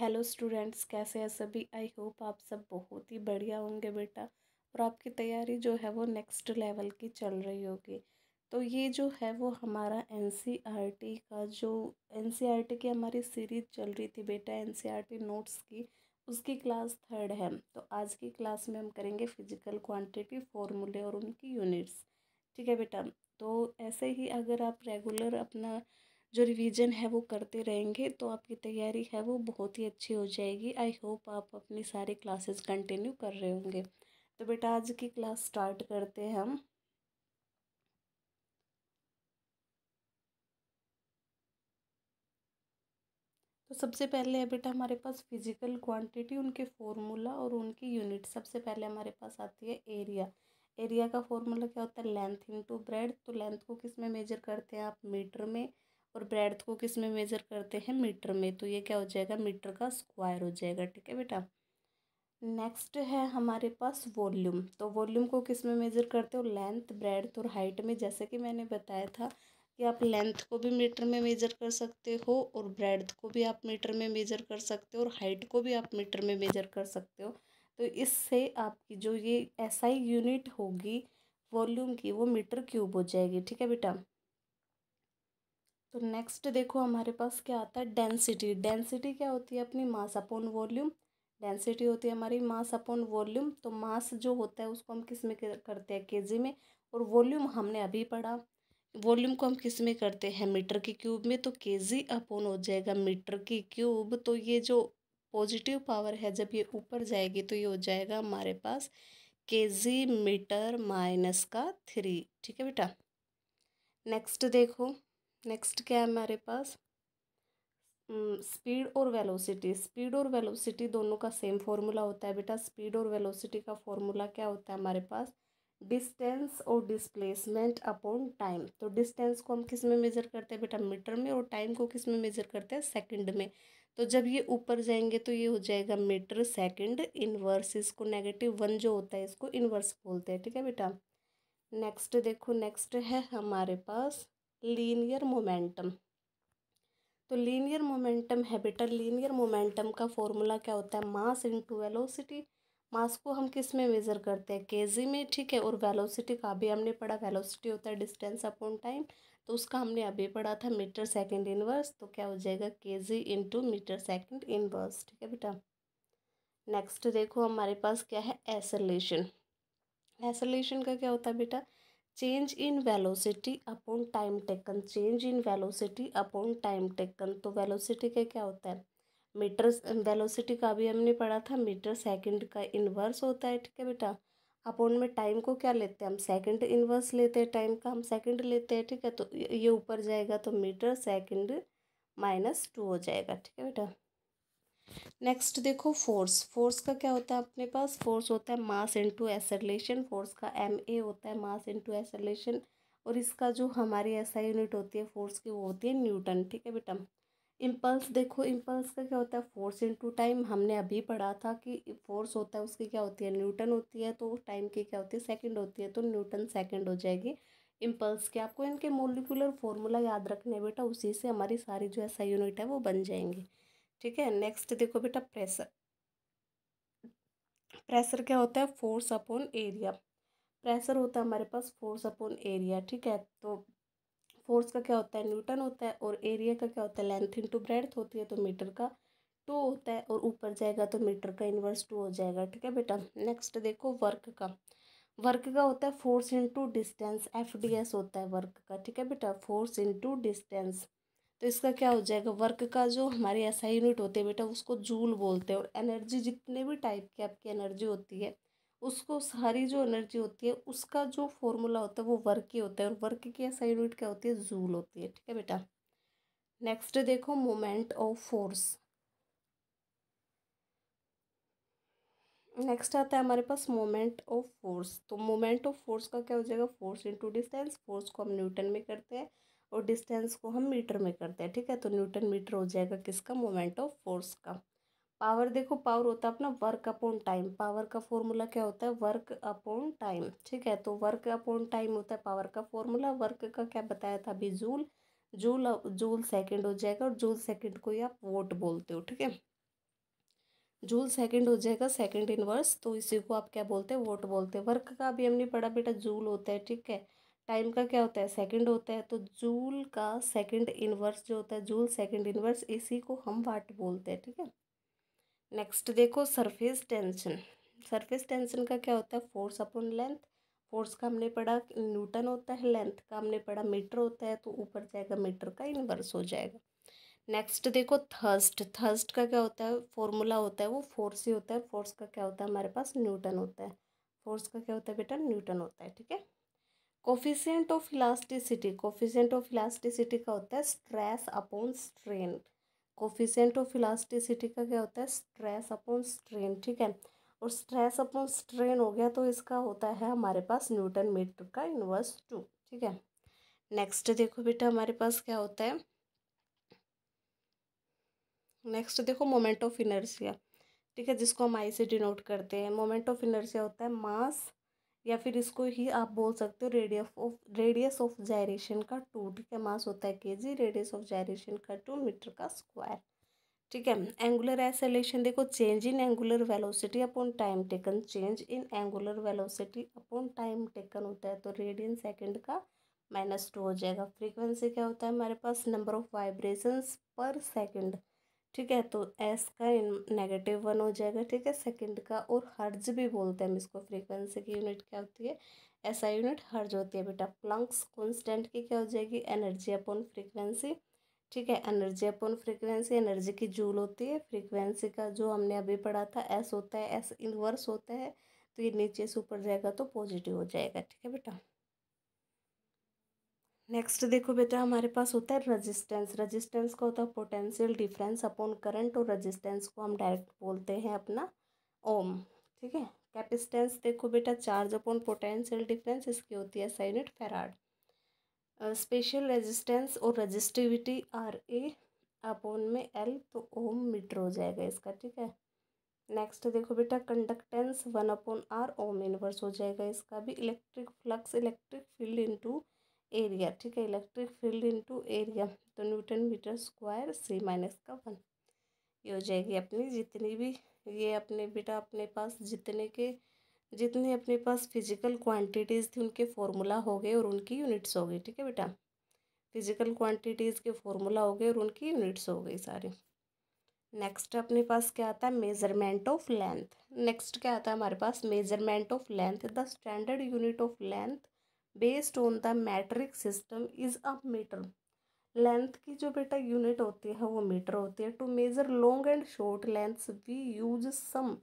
Hello students, कैसे हैं सभी। आई होप आप सब बहुत ही बढ़िया होंगे बेटा। और आपकी तैयारी जो है वो नेक्स्ट लेवल की चल रही होगी। तो ये जो है वो हमारा एनसीईआरटी का जो एनसीईआरटी की हमारी सीरीज चल रही थी बेटा, एनसीईआरटी नोट्स की, उसकी क्लास 3rd है। तो आज की क्लास में हम करेंगे फिजिकल क्वांटिटी, फॉर्मूले और उनकी यूनिट्स। ठीक है बेटा। तो ऐसे ही अगर आप रेगुलर अपना जो रिवीजन है वो करते रहेंगे तो आपकी तैयारी है वो बहुत ही अच्छी हो जाएगी। आई होप आप अपनी सारी क्लासेस कंटिन्यू कर रहे होंगे। तो बेटा आज की क्लास स्टार्ट करते हैं हम। तो सबसे पहले है बेटा हमारे पास फिजिकल क्वांटिटी, उनके फॉर्मूला और उनकी यूनिट। सबसे पहले हमारे पास आती है एरिया। एरिया का फॉर्मूला क्या होता है? Length into breadth. तो लेंथ को किस में मेजर करते हैं आप? मीटर में। और ब्रेड को किस में मेजर करते हैं? मीटर में। तो ये क्या हो जाएगा? मीटर का स्क्वायर हो जाएगा। ठीक है बेटा। नेक्स्ट है हमारे पास वॉल्यूम। तो वॉल्यूम को किस में मेजर करते हो? लेंथ, ब्रेड्थ और हाइट में। जैसे कि मैंने बताया था कि आप लेंथ को भी मीटर में मेजर कर सकते हो और ब्रेड्थ को भी आप मीटर में मेजर कर सकते हो और हाइट को भी आप मीटर में मेजर कर सकते हो। तो इससे आपकी जो ये एसआई यूनिट होगी वॉल्यूम की, वो मीटर क्यूब हो जाएगी। ठीक है बेटा। तो नेक्स्ट देखो हमारे पास क्या आता है? डेंसिटी। डेंसिटी क्या होती है? अपनी मास अपॉन वॉल्यूम। डेंसिटी होती है हमारी मास अपॉन वॉल्यूम। तो मास जो होता है उसको हम किस में करते हैं? केजी में। और वॉल्यूम हमने अभी पढ़ा, वॉल्यूम को हम किस में करते हैं? मीटर की क्यूब में। तो केजी अपॉन हो जाएगा मीटर की क्यूब। तो ये जो पॉजिटिव पावर है जब ये ऊपर जाएगी तो ये हो जाएगा हमारे पास केजी मीटर माइनस का 3। ठीक है बेटा। नेक्स्ट देखो, नेक्स्ट क्या है हमारे पास? स्पीड और वेलोसिटी। स्पीड और वेलोसिटी दोनों का सेम फॉर्मूला होता है बेटा। स्पीड और वेलोसिटी का फॉर्मूला क्या होता है हमारे पास? डिस्टेंस और डिस्प्लेसमेंट अपॉन टाइम। तो डिस्टेंस को हम किस में मेजर करते हैं बेटा? मीटर में। और टाइम को किस में मेजर करते हैं? सेकंड में। तो जब ये ऊपर जाएंगे तो ये हो जाएगा मीटर सेकंड इनवर्स। इसको -1 जो होता है इसको इनवर्स बोलते हैं। ठीक है बेटा। नेक्स्ट देखो, नेक्स्ट है हमारे पास लीनियर मोमेंटम। तो लीनियर मोमेंटम है बेटा। लीनियर मोमेंटम का फॉर्मूला क्या होता है? Mass into velocity. मास को हम किस में मेजर करते हैं? केजी में। ठीक है। और वेलोसिटी का भी हमने पढ़ा, वेलोसिटी होता है डिस्टेंस अपॉन टाइम। तो उसका हमने अभी पढ़ा था मीटर सेकंड इनवर्स। तो क्या हो जाएगा? KG into metre second inverse. ठीक है बेटा। नेक्स्ट देखो हमारे पास क्या है? एसेलेशन। एसेलेशन का क्या होता है बेटा? Change in velocity upon time taken. Change in velocity upon time taken. तो वेलोसिटी का क्या होता है? मीटर। वेलोसिटी का भी हमने पढ़ा था, मीटर सेकंड का इन्वर्स होता है। ठीक है बेटा। अपॉन में टाइम को क्या लेते हैं हम? सेकंड इन्वर्स लेते हैं। टाइम का हम सेकंड लेते हैं। ठीक है। तो ये ऊपर जाएगा तो मीटर सेकंड -2 हो जाएगा। ठीक है बेटा। नेक्स्ट देखो फोर्स। फोर्स का क्या होता है अपने पास? फोर्स होता है मास इनटू एक्सेलरेशन। फोर्स का MA होता है, मास इनटू एक्सेलरेशन। और इसका जो हमारी SI यूनिट होती है फोर्स की, वो होती है न्यूटन। ठीक है बेटा। इम्पल्स देखो, इम्पल्स का क्या होता है? Force into time. हमने अभी पढ़ा था कि फोर्स होता है उसकी क्या होती है? न्यूटन होती है। तो टाइम की क्या होती है? सेकंड होती है। तो न्यूटन सेकंड हो जाएगी इम्पल्स के। आपको इनके मोलिकुलर फॉर्मूला याद रखने हैं बेटा, उसी से हमारी सारी जो SI यूनिट है वो बन जाएंगी। ठीक है। नेक्स्ट देखो बेटा प्रेशर। प्रेशर क्या होता है? Force upon area. प्रेशर होता है हमारे पास फोर्स अपॉन एरिया। ठीक है। तो फोर्स का क्या होता है? न्यूटन होता है। और एरिया का क्या होता है? लेंथ इंटू ब्रेड्थ होती है। तो मीटर का 2 होता है। और ऊपर जाएगा तो मीटर का इन्वर्स 2 हो जाएगा। ठीक है बेटा। नेक्स्ट देखो वर्क का। वर्क का होता है फोर्स इंटू डिस्टेंस। FDS होता है वर्क का। ठीक है बेटा। Force into distance. तो इसका क्या हो जाएगा? वर्क का जो हमारी SI यूनिट होती है बेटा उसको जूल बोलते हैं। और एनर्जी, जितने भी टाइप की आपकी एनर्जी होती है उसको, सारी जो एनर्जी होती है उसका जो फॉर्मूला होता है वो वर्क ही होता है। और वर्क की SI यूनिट क्या होती है? जूल होती है। ठीक है बेटा। नेक्स्ट देखो मोमेंट ऑफ फोर्स। नेक्स्ट आता है हमारे पास मोमेंट ऑफ फोर्स। तो मोमेंट ऑफ फोर्स का क्या हो जाएगा? Force into distance. फोर्स को हम न्यूटन में करते हैं और डिस्टेंस को हम मीटर में करते हैं। ठीक है। तो न्यूटन मीटर हो जाएगा किसका? मोमेंट ऑफ फोर्स का। पावर देखो, पावर होता है अपना वर्क अपॉन टाइम। पावर का फॉर्मूला क्या होता है? Work upon time. ठीक है। तो वर्क अपॉन टाइम होता है पावर का फॉर्मूला। वर्क का क्या बताया था अभी? जूल। जूल जूल सेकंड हो जाएगा। और जूल सेकंड को ही आप वोट बोलते हो। ठीक है। जूल सेकंड हो जाएगा सेकंड इनवर्स, तो इसी को आप क्या बोलते हैं, वोट बोलते हैं। वर्क का भी हमने पढ़ा बेटा, जूल होता है, ठीक है। टाइम का क्या होता है, सेकंड होता है, तो जूल का सेकंड इनवर्स जो होता है, जूल सेकंड इनवर्स, इसी को हम वाट बोलते हैं, ठीक है। नेक्स्ट देखो सरफेस टेंशन। सरफेस टेंशन का क्या होता है, फोर्स अपॉन लेंथ। फोर्स का हमने पढ़ा न्यूटन होता है, लेंथ का हमने पढ़ा मीटर होता है, तो ऊपर जाएगा मीटर का इनवर्स हो जाएगा। नेक्स्ट देखो थर्स्ट। थर्स्ट का क्या होता है, फॉर्मूला होता है वो फोर्स ही होता है। फोर्स का क्या होता है हमारे पास, न्यूटन होता है। फोर्स का क्या होता है बेटा, न्यूटन होता है, ठीक है। Coefficient of elasticity. Coefficient of elasticity का होता है stress upon strain. Coefficient of elasticity का क्या होता है, स्ट्रेस अपॉन स्ट्रेन, ठीक है। और स्ट्रेस अपॉन स्ट्रेन हो गया तो इसका होता है हमारे पास न्यूटन मीटर का इनवर्स टू, ठीक है। नेक्स्ट देखो बेटा हमारे पास क्या होता है, नेक्स्ट देखो मोमेंट ऑफ इनर्शिया, ठीक है, जिसको हम आई से डिनोट करते हैं। मोमेंट ऑफ इनर्शिया होता है मास, या फिर इसको ही आप बोल सकते हो रेडियस ऑफ जायरेशन का टू, ठीक है। मास होता है केजी, रेडियस ऑफ जायरेशन का टू, मीटर का स्क्वायर, ठीक है। एंगुलर एक्सेलरेशन देखो, change in angular velocity upon time taken. Change in angular velocity upon time taken होता है, तो रेडियन सेकंड का -2 हो जाएगा। फ्रीक्वेंसी क्या होता है हमारे पास, नंबर ऑफ वाइब्रेशंस पर सेकंड, ठीक है, तो एस का -1 हो जाएगा, ठीक है, सेकंड का। और हर्ज भी बोलते हैं हम इसको, फ्रीक्वेंसी की यूनिट क्या होती है, एसआई यूनिट हर्ज होती है बेटा। प्लंक्स कांस्टेंट की क्या हो जाएगी, एनर्जी अपॉन फ्रीक्वेंसी, ठीक है। एनर्जी अपॉन फ्रीक्वेंसी, एनर्जी की जूल होती है, फ्रीक्वेंसी का जो हमने अभी पढ़ा था एस होता है, एस इनवर्स होता है, तो ये नीचे से ऊपर जाएगा तो पॉजिटिव हो जाएगा, ठीक है बेटा। नेक्स्ट देखो बेटा हमारे पास होता है रेजिस्टेंस। रेजिस्टेंस का होता है पोटेंशियल डिफरेंस अपॉन करंट, और रेजिस्टेंस को हम डायरेक्ट बोलते हैं अपना ओम, ठीक है। कैपेसिटेंस देखो बेटा, चार्ज अपॉन पोटेंशियल डिफरेंस, इसकी होती है SI unit farad. Special resistance और रेजिस्टिविटी RA अपॉन में L, तो ओम मीटर हो जाएगा इसका, ठीक है। नेक्स्ट देखो बेटा कंडक्टेंस 1/R, ओम इनवर्स हो जाएगा इसका भी। Electric flux, electric field into area, ठीक है, इलेक्ट्रिक फील्ड इनटू एरिया, तो न्यूटन मीटर स्क्वायर C-1, ये हो जाएगी अपनी जितनी भी, ये अपने बेटा अपने पास जितने अपने पास फिजिकल क्वांटिटीज़ थी उनके फॉर्मूला हो गए और उनकी यूनिट्स हो गई, ठीक है बेटा। फिजिकल क्वांटिटीज़ के फॉर्मूला हो गए और उनकी यूनिट्स हो गई सारी। नेक्स्ट अपने पास क्या आता है, मेजरमेंट ऑफ लेंथ। नेक्स्ट क्या आता है हमारे पास, measurement of length. The standard unit of length based on the metric system is a metre. Length की जो बेटा यूनिट होती है वो मीटर होती है। To measure long and short lengths we use some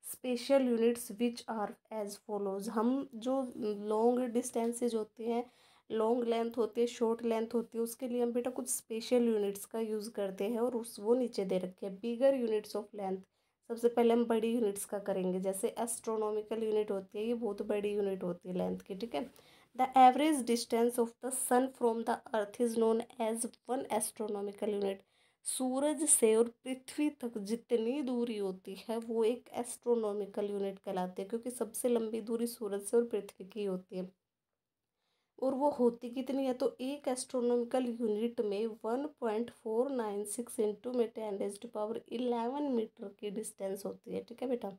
special units which are as follows. हम जो लॉन्ग डिस्टेंसेज होते हैं, लॉन्ग लेंथ होती है, शॉर्ट लेंथ होती है, उसके लिए हम बेटा कुछ स्पेशल यूनिट्स का यूज़ करते हैं, और उस वो नीचे दे रखे हैं। बिगर यूनिट्स ऑफ लेंथ, सबसे पहले हम बड़ी यूनिट्स का करेंगे, जैसे एस्ट्रोनॉमिकल यूनिट होती है, ये बहुत बड़ी यूनिट होती है लेंथ की, ठीक है। The average distance of the sun from the earth is known as 1 astronomical unit. सूरज से और पृथ्वी तक जितनी दूरी होती है वो एक एस्ट्रोनॉमिकल यूनिट कहलाती है, क्योंकि सबसे लंबी दूरी सूरज से और पृथ्वी की होती है। और वो होती कितनी है, तो एक एस्ट्रोनॉमिकल यूनिट में 1.496 इंटू में 10⁻11 मीटर की डिस्टेंस होती है, ठीक है बेटा।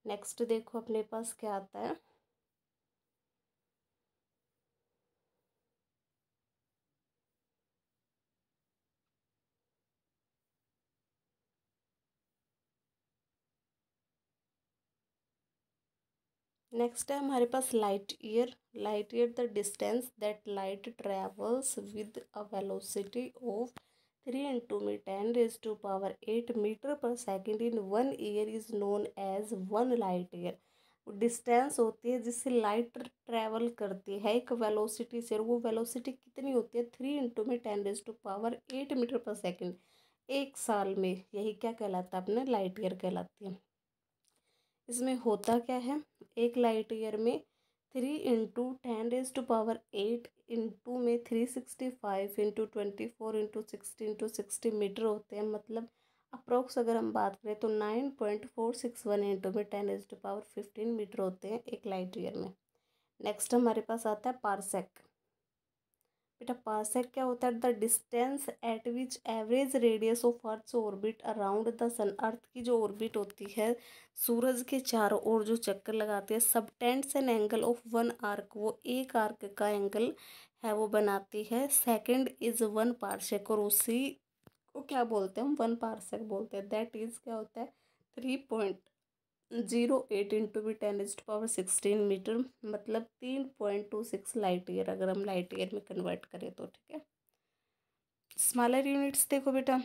नेक्स्ट देखो अपने पास क्या आता है, नेक्स्ट है हमारे पास light year. Light year the distance that light travels with a velocity of 3 × 10⁻8 metre per second in 1 year is known as 1 light year. Distance होती है जिससे लाइट ट्रेवल करती है एक वेलोसिटी से, और वो वेलोसिटी कितनी होती है, 3 × 10⁻8 मीटर पर सेकेंड, एक साल में। यही क्या कहलाता है अपने, लाइट ईयर कहलाती है। इसमें होता क्या है, एक लाइट ईयर में 3 × 10⁻8 इंटू में 365 इंटू 24 इंटू 60 मीटर होते हैं, मतलब अप्रोक्स अगर हम बात करें तो 9.461 इंटू में 10⁻15 मीटर होते हैं एक लाइट ईयर में। नेक्स्ट हमारे पास आता है पारसेक। बेटा पार्सेक क्या होता है? The distance at which average radius of earth orbit around the sun. Earth की जो ऑर्बिट होती है सूरज के चारों ओर जो चक्कर लगाती है, subtends an angle of one arc, वो एक आर्क का एंगल है वो बनाती है। सेकंड इज वन पार्सेक, और उसी को क्या बोलते हैं हम? वन पार्सेक बोलते हैं। दैट इज क्या होता है? 3.08 इंटू भी 10⁻16 मीटर, मतलब 3.26 लाइट ईयर, अगर हम लाइट ईयर में कन्वर्ट करें तो। ठीक है। स्मॉलर यूनिट्स देखो बेटा,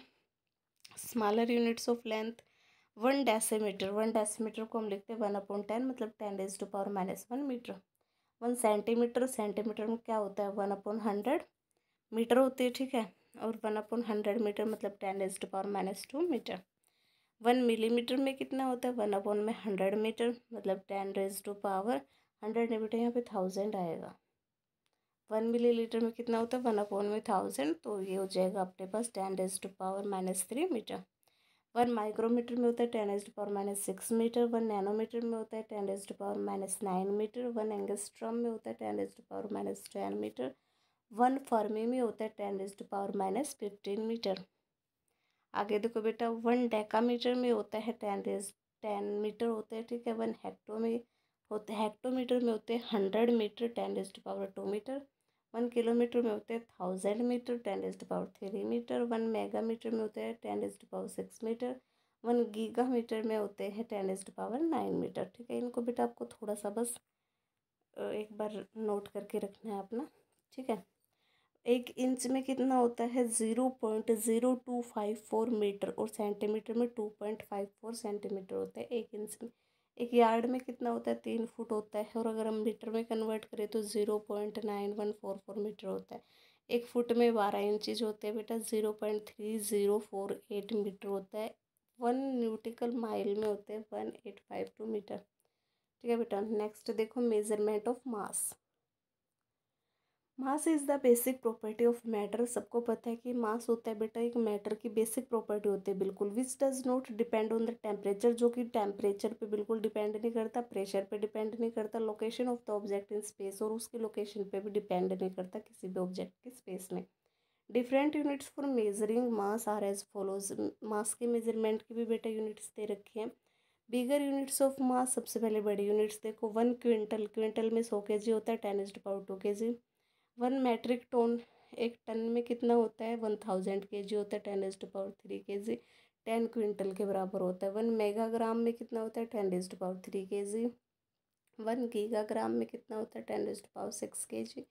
smaller units of length, 1 decimetre. 1 decimetre को हम लिखते हैं 1/10, मतलब 10⁻⁻1 मीटर। 1 सेंटीमीटर, सेंटीमीटर में क्या होता है? 1/100 मीटर होती है। ठीक है। और 1/100 मीटर मतलब 10⁻2 मीटर। 1 मिलीमीटर में कितना होता है? 1/100 मीटर, मतलब 10⁻100। नहीं यहाँ पे 1000 आएगा। 1 मिलीलीटर में कितना होता है? 1/1000, तो ये हो जाएगा अपने पास 10⁻³ मीटर। 1 माइक्रोमीटर में होता है 10⁻6 मीटर। 1 नैनोमीटर में होता है 10⁻9 मीटर। 1 एंगस्ट्रॉम में होता है 10⁻10 मीटर। 1 फर्मी में होता है 10⁻15 मीटर। आगे देखो बेटा, 1 डेकामीटर में होता है 10 मीटर होते हैं। ठीक है। 1 हेक्टोमीटर में होते हैं 100 मीटर, 10⁻2 मीटर। 1 किलोमीटर में होते हैं 1000 मीटर, 10⁻3 मीटर। 1 मेगामीटर में होते हैं 10⁻6 मीटर। 1 गीगामीटर में होते हैं 10⁻9 मीटर। ठीक है। इनको बेटा आपको थोड़ा सा बस एक बार नोट करके रखना है अपना। ठीक है। 1 इंच में कितना होता है? 0.0254 मीटर, और सेंटीमीटर में 2.54 सेंटीमीटर होता है 1 इंच में। 1 यार्ड में कितना होता है? 3 फुट होता है, और अगर हम मीटर में कन्वर्ट करें तो 0.9144 मीटर होता है। 1 फुट में 12 इंचज होते हैं बेटा, 0.3048 मीटर होता है। 1 न्यूटिकल माइल में होते हैं 1852 मीटर। ठीक है बेटा। नेक्स्ट देखो, measurement of mass. Mass is the basic property of matter. सबको पता है कि मास होता है बेटा एक मैटर की बेसिक प्रॉपर्टी होती है बिल्कुल। Which does not depend on the temperature, जो कि टेम्परेचर पे बिल्कुल डिपेंड नहीं करता, प्रेशर पे डिपेंड नहीं करता, location of the object in space, और उसकी लोकेशन पे भी डिपेंड नहीं करता किसी भी ऑब्जेक्ट की स्पेस में। Different units for measuring mass are as follows. Mass के मेजरमेंट की भी बेटा यूनिट्स दे रखी हैं। बिगर यूनिट्स ऑफ मास, सबसे पहले बड़ी यूनिट्स देखो। 1 क्विंटल, क्विंटल में 100 kg होता है, 10⁻2 kg। 1 मेट्रिक टन, एक टन में कितना होता है? 1000 kg होता है, 10⁻3 kg। 10 क्विंटल के बराबर होता है। 1 मेगाग्राम में कितना होता है? 10⁻3 kg। 1 गीगाग्राम में कितना होता है? 10⁻6 kg।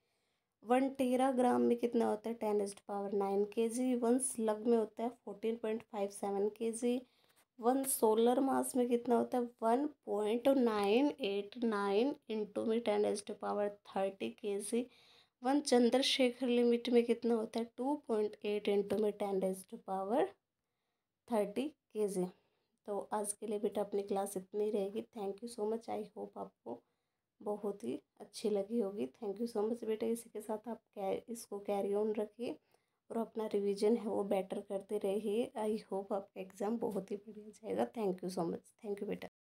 1 टेराग्राम में कितना होता है? 10⁻9 kg। 1 स्लग में होता है 14.57 kg। 1 सोलर मास में कितना होता है? 1.989 इंटू में 10⁻30 kg। 1 चंद्रशेखर लिमिट में कितना होता है? 2.8 इंटू में 10⁻30 kg। तो आज के लिए बेटा अपनी क्लास इतनी रहेगी। Thank you so much. I hope आपको बहुत ही अच्छी लगी होगी। थैंक यू सो मच बेटा। इसी के साथ आप इसको कैरी ऑन रखिए, और अपना रिवीजन है वो बेटर करते रहिए। आई होप आपका एग्ज़ाम बहुत ही बढ़िया जाएगा। Thank you so much. Thank you बेटा।